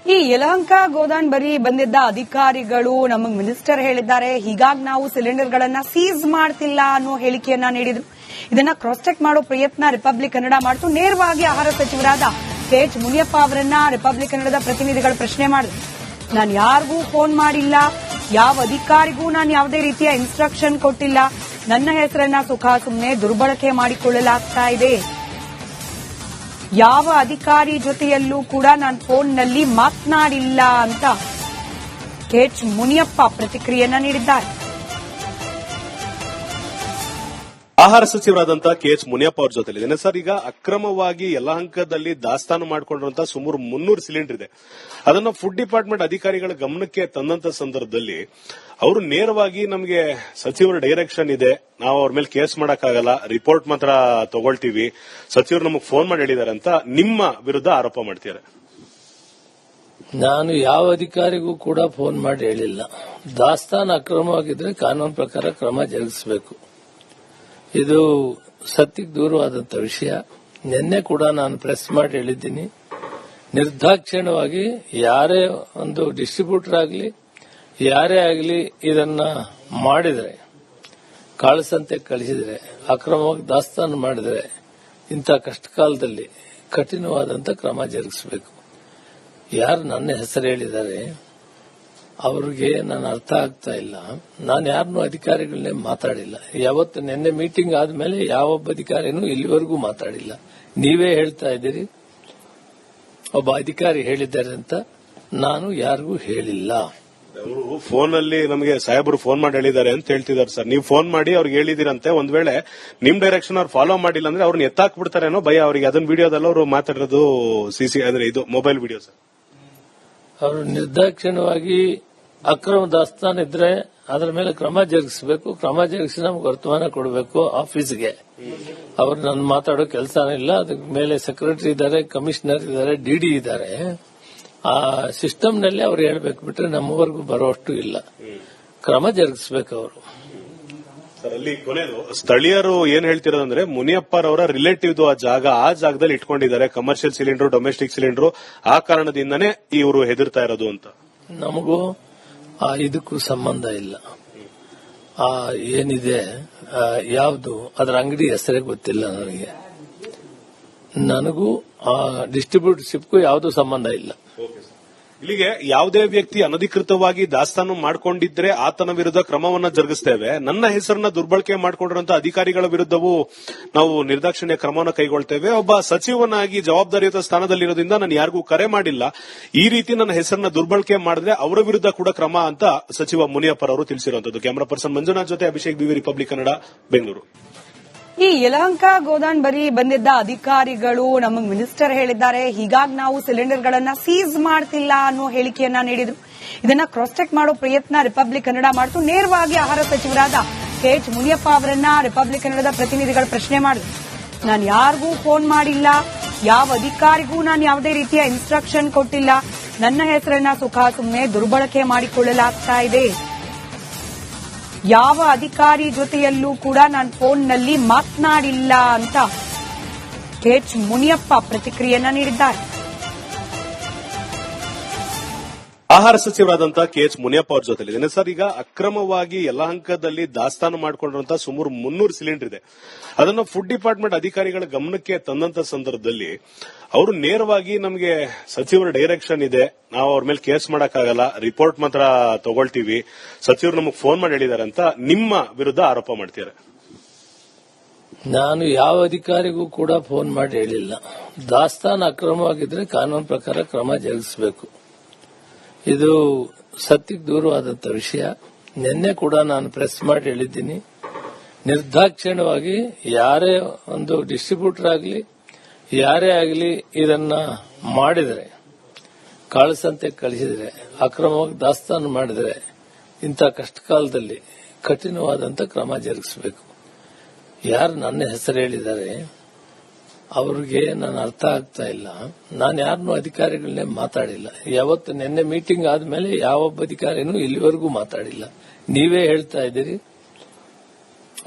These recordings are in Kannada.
ಈ ಯಲಹಂಕ ಗೋದಾನ್ ಬಂದಿದ್ದ ಅಧಿಕಾರಿಗಳು ನಮಗೆ ಮಿನಿಸ್ಟರ್ ಹೇಳಿದ್ದಾರೆ, ಹೀಗಾಗಿ ನಾವು ಸಿಲಿಂಡರ್ಗಳನ್ನ ಸೀಸ್ ಮಾಡ್ತಿಲ್ಲ ಅನ್ನೋ ಹೇಳಿಕೆಯನ್ನ ನೀಡಿದ್ರು. ಇದನ್ನ ಕ್ರಾಸ್ ಚೆಕ್ ಮಾಡೋ ಪ್ರಯತ್ನ ರಿಪಬ್ಲಿಕ್ ಕನ್ನಡ ಮಾಡಿತು. ನೇರವಾಗಿ ಆಹಾರ ಸಚಿವರಾದ KH ಮುನಿಯಪ್ಪ ಅವರನ್ನ ರಿಪಬ್ಲಿಕ್ ಕನ್ನಡದ ಪ್ರತಿನಿಧಿಗಳು ಪ್ರಶ್ನೆ ಮಾಡಿದ್ರು. ನಾನು ಯಾರಿಗೂ ಫೋನ್ ಮಾಡಿಲ್ಲ, ಯಾವ ಅಧಿಕಾರಿಗೂ ನಾನು ಯಾವುದೇ ರೀತಿಯ ಇನ್ಸ್ಟ್ರಕ್ಷನ್ ಕೊಟ್ಟಿಲ್ಲ, ನನ್ನ ಹೆಸರನ್ನ ಸುಮ್ಮನೆ ದುರ್ಬಳಕೆ ಮಾಡಿಕೊಳ್ಳಲಾಗ್ತಾ ಇದೆ, ಯಾವ ಅಧಿಕಾರಿ ಜೊತೆಯಲ್ಲೂ ಕೂಡ ನಾನು ಫೋನ್ನಲ್ಲಿ ಮಾತನಾಡಿಲ್ಲ ಅಂತ KH ಮುನಿಯಪ್ಪ ಪ್ರತಿಕ್ರಿಯೆಯನ್ನ ನೀಡಿದ್ದಾರೆ. ಆಹಾರ ಸಚಿವರಾದಂತಹ KH ಮುನಿಯಪ್ಪ ಅವ್ರ ಜೊತೆಲಿದ್ದೇನೆ. ಸರ್, ಈಗ ಅಕ್ರಮವಾಗಿ ಯಲಹಂಕದಲ್ಲಿ ದಾಸ್ತಾನು ಮಾಡಿಕೊಂಡಿರುವಂತಹ ಸುಮಾರು 300 ಸಿಲಿಂಡರ್ ಇದೆ. ಅದನ್ನ ಫುಡ್ ಡಿಪಾರ್ಟ್ಮೆಂಟ್ ಅಧಿಕಾರಿಗಳ ಗಮನಕ್ಕೆ ತಂದಂತ ಸಂದರ್ಭದಲ್ಲಿ ಅವರು ನೇರವಾಗಿ ನಮಗೆ ಸಚಿವರ ಡೈರೆಕ್ಷನ್ ಇದೆ, ನಾವು ಅವ್ರ ಮೇಲೆ ಕೇಸ್ ಮಾಡಕ್ಕಾಗಲ್ಲ, ರಿಪೋರ್ಟ್ ಮಾತ್ರ ತಗೊಳ್ತೀವಿ, ಸಚಿವರು ನಮಗೆ ಫೋನ್ ಮಾಡಿ ಹೇಳಿದ್ದಾರೆ ಅಂತ ನಿಮ್ಮ ವಿರುದ್ಧ ಆರೋಪ ಮಾಡ್ತಿದ್ದಾರೆ. ನಾನು ಯಾವ ಅಧಿಕಾರಿಗೂ ಕೂಡ ಫೋನ್ ಮಾಡಿ ಹೇಳಿಲ್ಲ. ದಾಸ್ತಾನು ಅಕ್ರಮವಾಗಿದ್ರೆ ಕಾನೂನು ಪ್ರಕಾರ ಕ್ರಮ ಜರುಗಿಸಬೇಕು. ಇದು ಸತ್ಯಕ್ಕೆ ದೂರವಾದಂತ ವಿಷಯ. ನಿನ್ನೆ ಕೂಡ ನಾನು ಪ್ರೆಸ್ ಮಾಡಿ ಹೇಳಿದ್ದೀನಿ, ನಿರ್ದಾಕ್ಷಿಣ್ಯವಾಗಿ ಯಾರೇ ಒಂದು ಡಿಸ್ಟ್ರಿಬ್ಯೂಟರ್ ಆಗಲಿ ಯಾರೇ ಆಗಲಿ ಇದನ್ನ ಮಾಡಿದರೆ, ಕಾಳಸಂತೆ ಕಳಿಸಿದರೆ, ಅಕ್ರಮವಾಗಿ ದಾಸ್ತಾನು ಮಾಡಿದರೆ ಇಂಥ ಕಷ್ಟಕಾಲದಲ್ಲಿ ಕಠಿಣವಾದಂತ ಕ್ರಮ ಜರುಗಿಸಬೇಕು. ಯಾರು ನನ್ನ ಹೆಸರು ಹೇಳಿದ್ದಾರೆ ಅವ್ರಿಗೆ ನಾನು ಅರ್ಥ ಆಗ್ತಾ ಇಲ್ಲ. ನಾನು ಯಾರನ್ನೂ ಅಧಿಕಾರಿಗಳನ್ನೇ ಮಾತಾಡಿಲ್ಲ. ಯಾವತ್ತು ನಿನ್ನೆ ಮೀಟಿಂಗ್ ಆದ್ಮೇಲೆ ಯಾವೊಬ್ಬ ಅಧಿಕಾರಿನೂ ಇಲ್ಲಿವರೆಗೂ ಮಾತಾಡಿಲ್ಲ. ನೀವೇ ಹೇಳ್ತಾ ಇದ್ದೀರಿ ಒಬ್ಬ ಅಧಿಕಾರಿ ಹೇಳಿದ್ದಾರೆ ಅಂತ. ನಾನು ಯಾರಿಗೂ ಹೇಳಿಲ್ಲ. ಅವರು ಫೋನ್ ಅಲ್ಲಿ ನಮಗೆ ಸಾಹೇಬರು ಫೋನ್ ಮಾಡಿ ಹೇಳಿದ್ದಾರೆ ಅಂತ ಹೇಳ್ತಿದ್ದಾರೆ. ಸರ್, ನೀವು ಫೋನ್ ಮಾಡಿ ಅವ್ರಿಗೆ ಹೇಳಿದಿರಂತೆ. ಒಂದ್ ವೇಳೆ ನಿಮ್ ಡೈರೆಕ್ಷನ್ ಅವ್ರು ಫಾಲೋ ಮಾಡಿಲ್ಲ ಅಂದ್ರೆ ಅವ್ರನ್ನ ಎತ್ತಾಕ್ಬಿಡ್ತಾರೆ ಅನ್ನೋ ಭಯ ಅವರಿಗೆ. ಅದನ್ನ ವಿಡಿಯೋದಲ್ಲಿ ಅವರು ಮಾತಾಡಿರೋದು ಸಿಸಿ ಅಂದ್ರೆ ಇದು ಮೊಬೈಲ್ ವಿಡಿಯೋ. ಸರ್, ಅವರು ನಿರ್ದಾಕ್ಷಿಣ್ಯವಾಗಿ ಅಕ್ರಮ ದಾಸ್ತಾನು ಇದ್ರೆ ಅದರ ಮೇಲೆ ಕ್ರಮ ಜರುಗಿಸಬೇಕು. ಕ್ರಮ ಜರುಗಿಸಿ ನಮ್ಗೆ ವರ್ತಮಾನ ಕೊಡಬೇಕು ಆಫೀಸ್ಗೆ. ಅವ್ರು ನನ್ನ ಮಾತಾಡೋ ಕೆಲಸನೇ ಇಲ್ಲ. ಅದಕ್ಕೆ ಮೇಲೆ ಸೆಕ್ರೆಟರಿ ಇದ್ದಾರೆ, ಕಮಿಷನರ್ ಇದ್ದಾರೆ, ಡಿಡಿ ಇದ್ದಾರೆ. ಆ ಸಿಸ್ಟಮ್ನಲ್ಲಿ ಅವ್ರು ಹೇಳ್ಬೇಕು, ಬಿಟ್ರೆ ನಮ್ಮವರೆಗೂ ಬರೋಷ್ಟು ಇಲ್ಲ. ಕ್ರಮ ಜರುಗಿಸಬೇಕು ಅವರು. ಸರ್, ಅಲ್ಲಿ ಕೊನೆಯದು ಸ್ಥಳೀಯರು ಏನ್ ಹೇಳ್ತಿರೋದಂದ್ರೆ ಮುನಿಯಪ್ಪರವರ ರಿಲೇಟಿವ್ ಆ ಜಾಗದಲ್ಲಿ ಇಟ್ಕೊಂಡಿದ್ದಾರೆ ಕಮರ್ಷಿಯಲ್ ಸಿಲಿಂಡರ್, ಡೊಮೆಸ್ಟಿಕ್ ಸಿಲಿಂಡರ್. ಆ ಕಾರಣದಿಂದನೇ ಇವರು ಹೆದರ್ತಾ ಇರೋದು ಅಂತ. ನಮಗೂ ಇದಕ್ಕೂ ಸಂಬಂಧ ಇಲ್ಲ. ಏನಿದೆ ಯಾವುದು ಅದರ ಅಂಗಡಿ ಹೆಸರೇ ಗೊತ್ತಿಲ್ಲ ನನಗೆ. ನನಗೂ ಡಿಸ್ಟ್ರಿಬ್ಯೂಟರ್ಶಿಪ್ಗೂ ಯಾವುದೂ ಸಂಬಂಧ ಇಲ್ಲ. ಇಲ್ಲಿಗೆ ಯಾವುದೇ ವ್ಯಕ್ತಿ ಅನಧಿಕೃತವಾಗಿ ದಾಸ್ತಾನು ಮಾಡಿಕೊಂಡಿದ್ರೆ ಆತನ ವಿರುದ್ಧ ಕ್ರಮವನ್ನ ಜರುಗಿಸ್ತೇವೆ. ನನ್ನ ಹೆಸರನ್ನ ದುರ್ಬಳಕೆ ಮಾಡಿಕೊಂಡಿರುವಂತಹ ಅಧಿಕಾರಿಗಳ ವಿರುದ್ಧವೂ ನಾವು ನಿರ್ದಾಕ್ಷಿಣ್ಯ ಕ್ರಮವನ್ನು ಕೈಗೊಳ್ತೇವೆ. ಒಬ್ಬ ಸಚಿವನಾಗಿ ಜವಾಬ್ದಾರಿಯುತ ಸ್ಥಾನದಲ್ಲಿರೋದ್ರಿಂದ ನಾನು ಯಾರಿಗೂ ಕರೆ ಮಾಡಿಲ್ಲ. ಈ ರೀತಿ ನನ್ನ ಹೆಸರನ್ನ ದುರ್ಬಳಕೆ ಮಾಡಿದ್ರೆ ಅವರ ವಿರುದ್ಧ ಕೂಡ ಕ್ರಮ ಅಂತ ಸಚಿವ ಮುನಿಯಪ್ಪರವರು ತಿಳಿಸಿರುವಂತದ್ದು. ಕ್ಯಾಮರಾ ಪರ್ಸನ್ ಮಂಜುನಾಥ್ ಜೊತೆ ಅಭಿಷೇಕ್ BV, ರಿಪಬ್ಲಿಕ್ ಕನ್ನಡ, ಬೆಂಗಳೂರು. ಈ ಯಲಹಂಕ ಗೋದಾನ್ ಬಂದಿದ್ದ ಅಧಿಕಾರಿಗಳು ನಮಗೆ ಮಿನಿಸ್ಟರ್ ಹೇಳಿದ್ದಾರೆ, ಹೀಗಾಗಿ ನಾವು ಸಿಲಿಂಡರ್ಗಳನ್ನ ಸೀಸ್ ಮಾಡ್ತಿಲ್ಲ ಅನ್ನೋ ಹೇಳಿಕೆಯನ್ನ ನೀಡಿದ್ರು. ಇದನ್ನ ಕ್ರಾಸ್ ಚೆಕ್ ಮಾಡೋ ಪ್ರಯತ್ನ ರಿಪಬ್ಲಿಕ್ ಕನ್ನಡ ಮಾಡಿತು. ನೇರವಾಗಿ ಆಹಾರ ಸಚಿವರಾದ KH ಮುನಿಯಪ್ಪ ಅವರನ್ನ ರಿಪಬ್ಲಿಕ್ ಕನ್ನಡದ ಪ್ರತಿನಿಧಿಗಳು ಪ್ರಶ್ನೆ ಮಾಡಿದ್ರು. ನಾನು ಯಾರಿಗೂ ಫೋನ್ ಮಾಡಿಲ್ಲ, ಯಾವ ಅಧಿಕಾರಿಗೂ ನಾನು ಯಾವುದೇ ರೀತಿಯ ಇನ್ಸ್ಟ್ರಕ್ಷನ್ ಕೊಟ್ಟಿಲ್ಲ, ನನ್ನ ಹೆಸರನ್ನ ಸುಮ್ಮನೆ ದುರ್ಬಳಕೆ ಮಾಡಿಕೊಳ್ಳಲಾಗ್ತಾ ಇದೆ, ಯಾವ ಅಧಿಕಾರಿ ಜೊತೆಯಲ್ಲೂ ಕೂಡ ನಾನು ಫೋನ್ನಲ್ಲಿ ಮಾತನಾಡಿಲ್ಲ ಅಂತ KH ಮುನಿಯಪ್ಪ ಪ್ರತಿಕ್ರಿಯೆಯನ್ನ ನೀಡಿದ್ದಾರೆ. ಆಹಾರ ಸಚಿವರಾದಂತಹ KH ಮುನಿಯಪ್ಪ ಅವ್ರ ಜೊತೆಲಿದ್ದೇನೆ. ಸರ್, ಈಗ ಅಕ್ರಮವಾಗಿ ಯಲಹಂಕದಲ್ಲಿ ದಾಸ್ತಾನು ಮಾಡಿಕೊಂಡಿರುವಂತಹ ಸುಮಾರು 300 ಸಿಲಿಂಡರ್ ಇದೆ. ಅದನ್ನ ಫುಡ್ ಡಿಪಾರ್ಟ್ಮೆಂಟ್ ಅಧಿಕಾರಿಗಳ ಗಮನಕ್ಕೆ ತಂದಂತ ಸಂದರ್ಭದಲ್ಲಿ ಅವರು ನೇರವಾಗಿ ನಮಗೆ ಸಚಿವರ ಡೈರೆಕ್ಷನ್ ಇದೆ, ನಾವು ಅವ್ರ ಮೇಲೆ ಕೇಸ್ ಮಾಡಕ್ಕಾಗಲ್ಲ, ರಿಪೋರ್ಟ್ ಮಾತ್ರ ತಗೊಳ್ತೀವಿ, ಸಚಿವರು ನಮಗೆ ಫೋನ್ ಮಾಡಿ ಹೇಳಿದ್ದಾರೆ ಅಂತ ನಿಮ್ಮ ವಿರುದ್ಧ ಆರೋಪ ಮಾಡ್ತಿದ್ದಾರೆ. ನಾನು ಯಾವ ಅಧಿಕಾರಿಗೂ ಕೂಡ ಫೋನ್ ಮಾಡಿ ಹೇಳಿಲ್ಲ. ದಾಸ್ತಾನು ಅಕ್ರಮವಾಗಿದ್ರೆ ಕಾನೂನು ಪ್ರಕಾರ ಕ್ರಮ ಜರುಗಿಸಬೇಕು. ಇದು ಸತ್ಯಕ್ಕೆ ದೂರವಾದಂತ ವಿಷಯ. ನಿನ್ನೆ ಕೂಡ ನಾನು ಪ್ರೆಸ್ ಮಾಡಿ ಹೇಳಿದ್ದೀನಿ, ನಿರ್ದಾಕ್ಷಿಣ್ಯವಾಗಿ ಯಾರೇ ಒಂದು ಡಿಸ್ಟ್ರಿಬ್ಯೂಟರ್ ಆಗಲಿ ಯಾರೇ ಆಗಲಿ ಇದನ್ನ ಮಾಡಿದರೆ, ಕಾಳಸಂತೆ ಕಳಿಸಿದರೆ, ಅಕ್ರಮವಾಗಿ ದಾಸ್ತಾನು ಮಾಡಿದರೆ ಇಂಥ ಕಷ್ಟಕಾಲದಲ್ಲಿ ಕಠಿಣವಾದಂತ ಕ್ರಮ ಜರುಗಿಸಬೇಕು. ಯಾರು ನನ್ನ ಹೆಸರು ಹೇಳಿದ್ದಾರೆ ಅವ್ರಿಗೆ ನಾನು ಅರ್ಥ ಆಗ್ತಾ ಇಲ್ಲ. ನಾನು ಯಾರನ್ನೂ ಅಧಿಕಾರಿಗಳನ್ನೇ ಮಾತಾಡಿಲ್ಲ. ಯಾವತ್ತು ನಿನ್ನೆ ಮೀಟಿಂಗ್ ಆದ್ಮೇಲೆ ಯಾವೊಬ್ಬ ಅಧಿಕಾರಿನೂ ಇಲ್ಲಿವರೆಗೂ ಮಾತಾಡಿಲ್ಲ. ನೀವೇ ಹೇಳ್ತಾ ಇದ್ದೀರಿ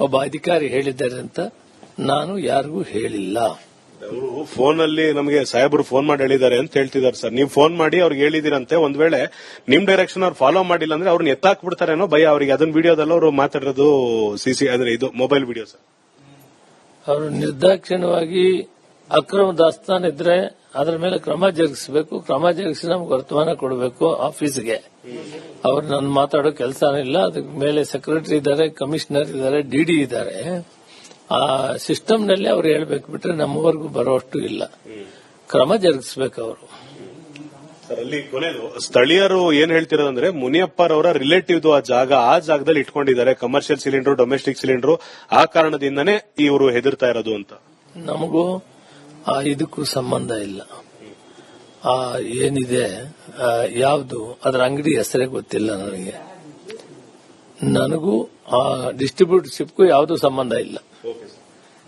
ಒಬ್ಬ ಅಧಿಕಾರಿ ಹೇಳಿದ್ದಾರೆ ಅಂತ. ನಾನು ಯಾರಿಗೂ ಹೇಳಿಲ್ಲ. ಅವರು ಫೋನ್ ಅಲ್ಲಿ ನಮಗೆ ಸಾಹೇಬರು ಫೋನ್ ಮಾಡಿ ಹೇಳಿದ್ದಾರೆ ಅಂತ ಹೇಳ್ತಿದ್ದಾರೆ ಸರ್. ನೀವು ಫೋನ್ ಮಾಡಿ ಅವ್ರಿಗೆ ಹೇಳಿದಿರಂತೆ, ಒಂದ್ ವೇಳೆ ನಿಮ್ ಡೈರೆಕ್ಷನ್ ಅವ್ರು ಫಾಲೋ ಮಾಡಿಲ್ಲ ಅಂದ್ರೆ ಅವ್ರನ್ನ ಎತ್ತಾಕ್ಬಿಡ್ತಾರೇನೋ ಭಯ ಅವರಿಗೆ. ಅದನ್ನ ವಿಡಿಯೋದಲ್ಲ ಅವರು ಮಾತಾಡಿರೋದು ಇದು ಮೊಬೈಲ್ ವಿಡಿಯೋ ಸರ್. ಅವರು ನಿರ್ದಾಕ್ಷಿಣ್ಯವಾಗಿ ಅಕ್ರಮ ದಾಸ್ತಾನು ಇದ್ರೆ ಅದರ ಮೇಲೆ ಕ್ರಮ ಜರುಗಿಸಬೇಕು. ಕ್ರಮ ಜರುಗಿಸಿ ನಮ್ಗೆ ವರ್ತಮಾನ ಕೊಡಬೇಕು ಆಫೀಸ್ಗೆ. ಅವ್ರು ನಾನು ಮಾತಾಡೋ ಕೆಲಸನೇ ಇಲ್ಲ. ಅದಕ್ಕೆ ಮೇಲೆ ಸೆಕ್ರೆಟರಿ ಇದ್ದಾರೆ, ಕಮಿಷನರ್ ಇದ್ದಾರೆ, ಡಿಡಿ ಇದ್ದಾರೆ. ಆ ಸಿಸ್ಟಮ್ ನಲ್ಲಿ ಅವ್ರು ಹೇಳ್ಬೇಕು, ಬಿಟ್ರೆ ನಮ್ಮವರೆಗೂ ಬರೋಷ್ಟು ಇಲ್ಲ. ಕ್ರಮ ಜರುಗಿಸಬೇಕು ಅವರು. ಅಲ್ಲಿ ಕೊನೆಯದು ಸ್ಥಳೀಯರು ಏನ್ ಹೇಳ್ತಿರೋದಂದ್ರೆ ಮುನಿಯಪ್ಪರವರ ರಿಲೇಟಿವ್ ಆ ಜಾಗದಲ್ಲಿ ಇಟ್ಕೊಂಡಿದ್ದಾರೆ ಕಮರ್ಷಿಯಲ್ ಸಿಲಿಂಡರ್, ಡೊಮೆಸ್ಟಿಕ್ ಸಿಲಿಂಡರ್. ಆ ಕಾರಣದಿಂದನೇ ಇವರು ಹೆದರ್ತಾ ಇರೋದು ಅಂತ. ನಮಗೂ ಇದಕ್ಕೂ ಸಂಬಂಧ ಇಲ್ಲ. ಏನಿದೆ ಯಾವುದು ಅದರ ಅಂಗಡಿ ಹೆಸರೇ ಗೊತ್ತಿಲ್ಲ ನನಗೆ. ನನಗೂ ಡಿಸ್ಟ್ರಿಬ್ಯೂಟರ್ಶಿಪ್ಗೂ ಯಾವುದೂ ಸಂಬಂಧ ಇಲ್ಲ.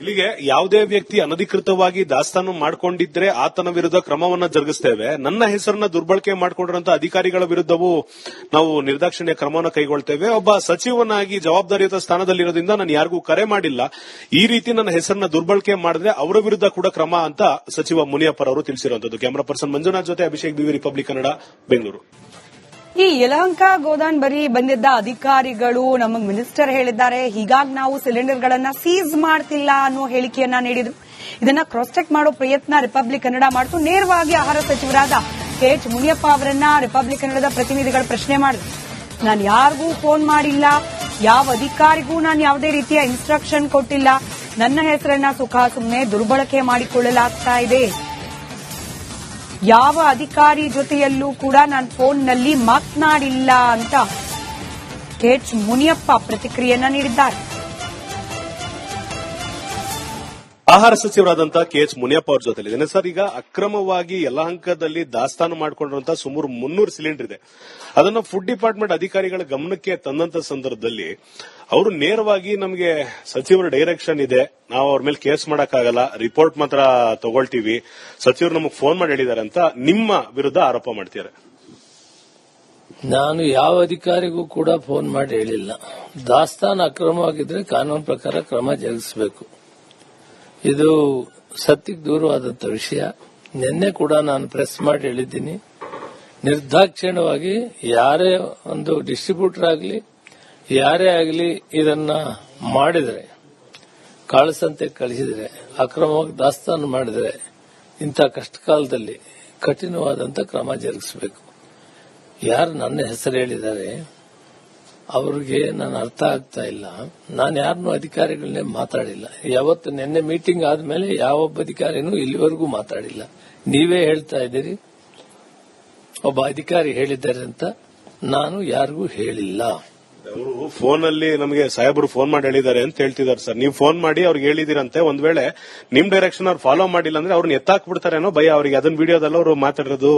ಇಲ್ಲಿಗೆ ಯಾವುದೇ ವ್ಯಕ್ತಿ ಅನಧಿಕೃತವಾಗಿ ದಾಸ್ತಾನು ಮಾಡಿಕೊಂಡಿದ್ರೆ ಆತನ ವಿರುದ್ಧ ಕ್ರಮವನ್ನ ಜರುಗಿಸ್ತೇವೆ. ನನ್ನ ಹೆಸರನ್ನ ದುರ್ಬಳಕೆ ಮಾಡಿಕೊಂಡಿರುವಂತ ಅಧಿಕಾರಿಗಳ ವಿರುದ್ಧವೂ ನಾವು ನಿರ್ದಾಕ್ಷಿಣ್ಯ ಕ್ರಮವನ್ನು ಕೈಗೊಳ್ತೇವೆ. ಒಬ್ಬ ಸಚಿವನಾಗಿ ಜವಾಬ್ದಾರಿಯುತ ಸ್ಥಾನದಲ್ಲಿರೋದ್ರಿಂದ ನಾನು ಯಾರಿಗೂ ಕರೆ ಮಾಡಿಲ್ಲ. ಈ ರೀತಿ ನನ್ನ ಹೆಸರನ್ನ ದುರ್ಬಳಕೆ ಮಾಡಿದ್ರೆ ಅವರ ವಿರುದ್ಧ ಕೂಡ ಕ್ರಮ ಅಂತ ಸಚಿವ ಮುನಿಯಪ್ಪರವರು ತಿಳಿಸಿರುವಂತದ್ದು. ಕ್ಯಾಮರಾ ಪರ್ಸನ್ ಮಂಜುನಾಥ್ ಜೊತೆ ಅಭಿಷೇಕ್ ಬಿವಿ, ರಿಪಬ್ಲಿಕ್ ಕನ್ನಡ, ಬೆಂಗಳೂರು. ಈ ಯಲಹಂಕ ಗೋದಾನ್ ಬರಿ ಬಂದಿದ್ದ ಅಧಿಕಾರಿಗಳು ನಮಗ್ ಮಿನಿಸ್ಟರ್ ಹೇಳಿದ್ದಾರೆ, ಹೀಗಾಗಿ ನಾವು ಸಿಲಿಂಡರ್ಗಳನ್ನ ಸೀಸ್ ಮಾಡ್ತಿಲ್ಲ ಅನ್ನೋ ಹೇಳಿಕೆಯನ್ನ ನೀಡಿದ್ರು. ಇದನ್ನ ಕ್ರಾಸ್ ಚೆಕ್ ಮಾಡೋ ಪ್ರಯತ್ನ ರಿಪಬ್ಲಿಕ್ ಕನ್ನಡ ಮಾಡಿತು. ನೇರವಾಗಿ ಆಹಾರ ಸಚಿವರಾದ KH ಮುನಿಯಪ್ಪ ಅವರನ್ನ ರಿಪಬ್ಲಿಕ್ ಕನ್ನಡದ ಪ್ರತಿನಿಧಿಗಳು ಪ್ರಶ್ನೆ ಮಾಡಿದ್ರು. ನಾನು ಯಾರಿಗೂ ಫೋನ್ ಮಾಡಿಲ್ಲ, ಯಾವ ಅಧಿಕಾರಿಗೂ ನಾನು ಯಾವುದೇ ರೀತಿಯ ಇನ್ಸ್ಟ್ರಕ್ಷನ್ ಕೊಟ್ಟಿಲ್ಲ. ನನ್ನ ಹೆಸರನ್ನ ಸುಮ್ಮನೆ ದುರ್ಬಳಕೆ ಮಾಡಿಕೊಳ್ಳಲಾಗ್ತಾ ಇದೆ. ಯಾವ ಅಧಿಕಾರಿ ಜೊತೆಯಲ್ಲೂ ಕೂಡ ನಾನು ಫೋನ್ನಲ್ಲಿ ಮಾತನಾಡಿಲ್ಲ ಅಂತ KH ಮುನಿಯಪ್ಪ ಪ್ರತಿಕ್ರಿಯೆಯನ್ನ ನೀಡಿದ್ದಾರೆ. ಆಹಾರ ಸಚಿವರಾದಂತಹ KH ಮುನಿಯಪ್ಪ ಅವ್ರ ಜೊತೆ ಇದ್ದೇನೆ ಸರ್. ಈಗ ಅಕ್ರಮವಾಗಿ ಯಲಹಂಕದಲ್ಲಿ ದಾಸ್ತಾನು ಮಾಡಿಕೊಂಡಿರುವಂತಹ ಸುಮಾರು 300 ಸಿಲಿಂಡರ್ ಇದೆ. ಅದನ್ನ ಫುಡ್ ಡಿಪಾರ್ಟ್ಮೆಂಟ್ ಅಧಿಕಾರಿಗಳ ಗಮನಕ್ಕೆ ತಂದಂತ ಸಂದರ್ಭದಲ್ಲಿ ಅವರು ನೇರವಾಗಿ ನಮಗೆ ಸಚಿವರ ಡೈರೆಕ್ಷನ್ ಇದೆ, ನಾವು ಅವ್ರ ಮೇಲೆ ಕೇಸ್ ಮಾಡಕ್ಕಾಗಲ್ಲ, ರಿಪೋರ್ಟ್ ಮಾತ್ರ ತಗೊಳ್ತೀವಿ, ಸಚಿವರು ನಮಗೆ ಫೋನ್ ಮಾಡಿ ಹೇಳಿದ್ದಾರೆ ಅಂತ ನಿಮ್ಮ ವಿರುದ್ಧ ಆರೋಪ ಮಾಡ್ತಿದ್ದಾರೆ. ನಾನು ಯಾವ ಅಧಿಕಾರಿಗೂ ಕೂಡ ಫೋನ್ ಮಾಡಿ ಹೇಳಿಲ್ಲ. ದಾಸ್ತಾನು ಅಕ್ರಮವಾಗಿದ್ರೆ ಕಾನೂನು ಪ್ರಕಾರ ಕ್ರಮ ಜರುಗಿಸಬೇಕು. ಇದು ಸತ್ಯಕ್ಕೆ ದೂರವಾದಂತ ವಿಷಯ. ನಿನ್ನೆ ಕೂಡ ನಾನು ಪ್ರೆಸ್ ಮಾಡಿ ಹೇಳಿದ್ದೀನಿ, ನಿರ್ದಾಕ್ಷಿಣ್ಯವಾಗಿ ಯಾರೇ ಒಂದು ಡಿಸ್ಟ್ರಿಬ್ಯೂಟರ್ ಆಗಲಿ ಯಾರೇ ಆಗಲಿ ಇದನ್ನ ಮಾಡಿದರೆ, ಕಾಳಸಂತೆ ಕಳಿಸಿದರೆ, ಅಕ್ರಮವಾಗಿ ದಾಸ್ತಾನು ಮಾಡಿದರೆ ಇಂಥ ಕಷ್ಟಕಾಲದಲ್ಲಿ ಕಠಿಣವಾದಂಥ ಕ್ರಮ ಜರುಗಿಸಬೇಕು. ಯಾರು ನನ್ನ ಹೆಸರು ಹೇಳಿದ್ದಾರೆ ಅವ್ರಿಗೆ ನಾನು ಅರ್ಥ ಆಗ್ತಾ ಇಲ್ಲ. ನಾನು ಯಾರನ್ನೂ ಅಧಿಕಾರಿಗಳನ್ನೇ ಮಾತಾಡಿಲ್ಲ. ಯಾವತ್ತು ನಿನ್ನೆ ಮೀಟಿಂಗ್ ಆದ್ಮೇಲೆ ಯಾವೊಬ್ಬ ಅಧಿಕಾರಿನೂ ಇಲ್ಲಿವರೆಗೂ ಮಾತಾಡಿಲ್ಲ. ನೀವೇ ಹೇಳ್ತಾ ಇದ್ದೀರಿ ಒಬ್ಬ ಅಧಿಕಾರಿ ಹೇಳಿದ್ದಾರೆ ಅಂತ. ನಾನು ಯಾರಿಗೂ ಹೇಳಿಲ್ಲ. ಅವರು ಫೋನ್ ಅಲ್ಲಿ ನಮಗೆ ಸಾಹೇಬರು ಫೋನ್ ಮಾಡಿ ಹೇಳಿದ್ದಾರೆ ಅಂತ ಹೇಳ್ತಿದ್ದಾರೆ ಸರ್. ನೀವು ಫೋನ್ ಮಾಡಿ ಅವ್ರಿಗೆ ಹೇಳಿದಿರಂತೆ, ಒಂದ್ ವೇಳೆ ನಿಮ್ ಡೈರೆಕ್ಷನ್ ಅವ್ರು ಫಾಲೋ ಮಾಡಿಲ್ಲ ಅಂದ್ರೆ ಅವ್ರನ್ನ ಎತ್ತಾಕ್ಬಿಡ್ತಾರೇನೋ ಭಯ ಅವರಿಗೆ. ಅದನ್ನ ವಿಡಿಯೋದಲ್ಲ ಅವರು ಮಾತಾಡಿರೋದು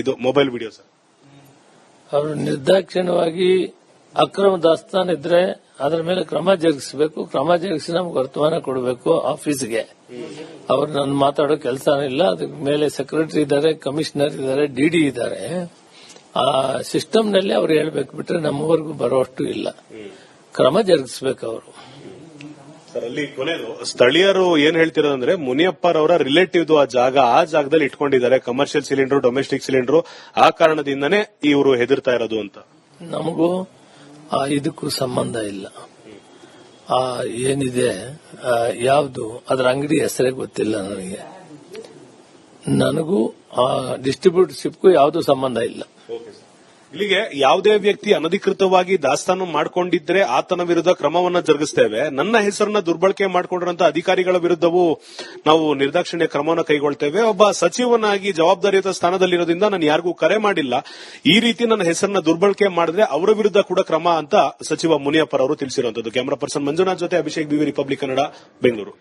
ಇದು ಮೊಬೈಲ್ ವಿಡಿಯೋ ಸರ್. ಅವರು ನಿರ್ದಾಕ್ಷಿಣ್ಯವಾಗಿ ಅಕ್ರಮ ದಾಸ್ತಾನು ಇದ್ರೆ ಅದರ ಮೇಲೆ ಕ್ರಮ ಜರುಗಿಸಬೇಕು. ಕ್ರಮ ಜರುಗಿಸಿ ನಮ್ಗೆ ವರ್ತಮಾನ ಕೊಡಬೇಕು ಆಫೀಸ್ಗೆ. ಅವ್ರು ನಾನು ಮಾತಾಡೋ ಕೆಲಸನೇ ಇಲ್ಲ. ಅದಕ್ಕೆ ಮೇಲೆ ಸೆಕ್ರೆಟರಿ ಇದ್ದಾರೆ, ಕಮಿಷನರ್ ಇದ್ದಾರೆ, ಡಿಡಿ ಇದ್ದಾರೆ. ಆ ಸಿಸ್ಟಮ್ ನಲ್ಲಿ ಅವ್ರು ಹೇಳ್ಬೇಕು, ಬಿಟ್ರೆ ನಮ್ಮವರೆಗೂ ಬರೋಷ್ಟು ಇಲ್ಲ. ಕ್ರಮ ಜರುಗಿಸಬೇಕು ಅವರು. ಅಲ್ಲಿ ಕೊನೆಯದು ಸ್ಥಳೀಯರು ಏನ್ ಹೇಳ್ತಿರೋದಂದ್ರೆ ಮುನಿಯಪ್ಪರವರ ರಿಲೇಟಿವ್ ಆ ಜಾಗದಲ್ಲಿ ಇಟ್ಕೊಂಡಿದ್ದಾರೆ ಕಮರ್ಷಿಯಲ್ ಸಿಲಿಂಡರ್, ಡೊಮೆಸ್ಟಿಕ್ ಸಿಲಿಂಡರ್. ಆ ಕಾರಣದಿಂದನೇ ಇವರು ಹೆದರ್ತಾ ಇರೋದು ಅಂತ. ನಮಗೂ ಇದಕ್ಕೂ ಸಂಬಂಧ ಇಲ್ಲ. ಏನಿದೆ ಯಾವುದು ಅದರ ಅಂಗಡಿ ಹೆಸರೇ ಗೊತ್ತಿಲ್ಲ ನನಗೆ. ನನಗೂ ಡಿಸ್ಟ್ರಿಬ್ಯೂಟರ್ಶಿಪ್ಗೂ ಯಾವುದೂ ಸಂಬಂಧ ಇಲ್ಲ. ಇಲ್ಲಿಗೆ ಯಾವುದೇ ವ್ಯಕ್ತಿ ಅನಧಿಕೃತವಾಗಿ ದಾಸ್ತಾನು ಮಾಡಿಕೊಂಡಿದ್ರೆ ಆತನ ವಿರುದ್ಧ ಕ್ರಮವನ್ನ ಜರುಗಿಸ್ತೇವೆ. ನನ್ನ ಹೆಸರನ್ನ ದುರ್ಬಳಕೆ ಮಾಡಿಕೊಂಡಿರುವಂತ ಅಧಿಕಾರಿಗಳ ವಿರುದ್ಧವೂ ನಾವು ನಿರ್ದಾಕ್ಷಿಣ್ಯ ಕ್ರಮವನ್ನು ಕೈಗೊಳ್ತೇವೆ. ಒಬ್ಬ ಸಚಿವನಾಗಿ ಜವಾಬ್ದಾರಿಯುತ ಸ್ಥಾನದಲ್ಲಿರೋದ್ರಿಂದ ನಾನು ಯಾರಿಗೂ ಕರೆ ಮಾಡಿಲ್ಲ. ಈ ರೀತಿ ನನ್ನ ಹೆಸರನ್ನ ದುರ್ಬಳಕೆ ಮಾಡಿದ್ರೆ ಅವರ ವಿರುದ್ಧ ಕೂಡ ಕ್ರಮ ಅಂತ ಸಚಿವ ಮುನಿಯಪ್ಪರವರು ತಿಳಿಸಿರುವಂತದ್ದು. ಕ್ಯಾಮರಾ ಪರ್ಸನ್ ಮಂಜುನಾಥ್ ಜೊತೆ ಅಭಿಷೇಕ್ ಬಿವಿ, ರಿಪಬ್ಲಿಕ್ ಕನ್ನಡ, ಬೆಂಗಳೂರು.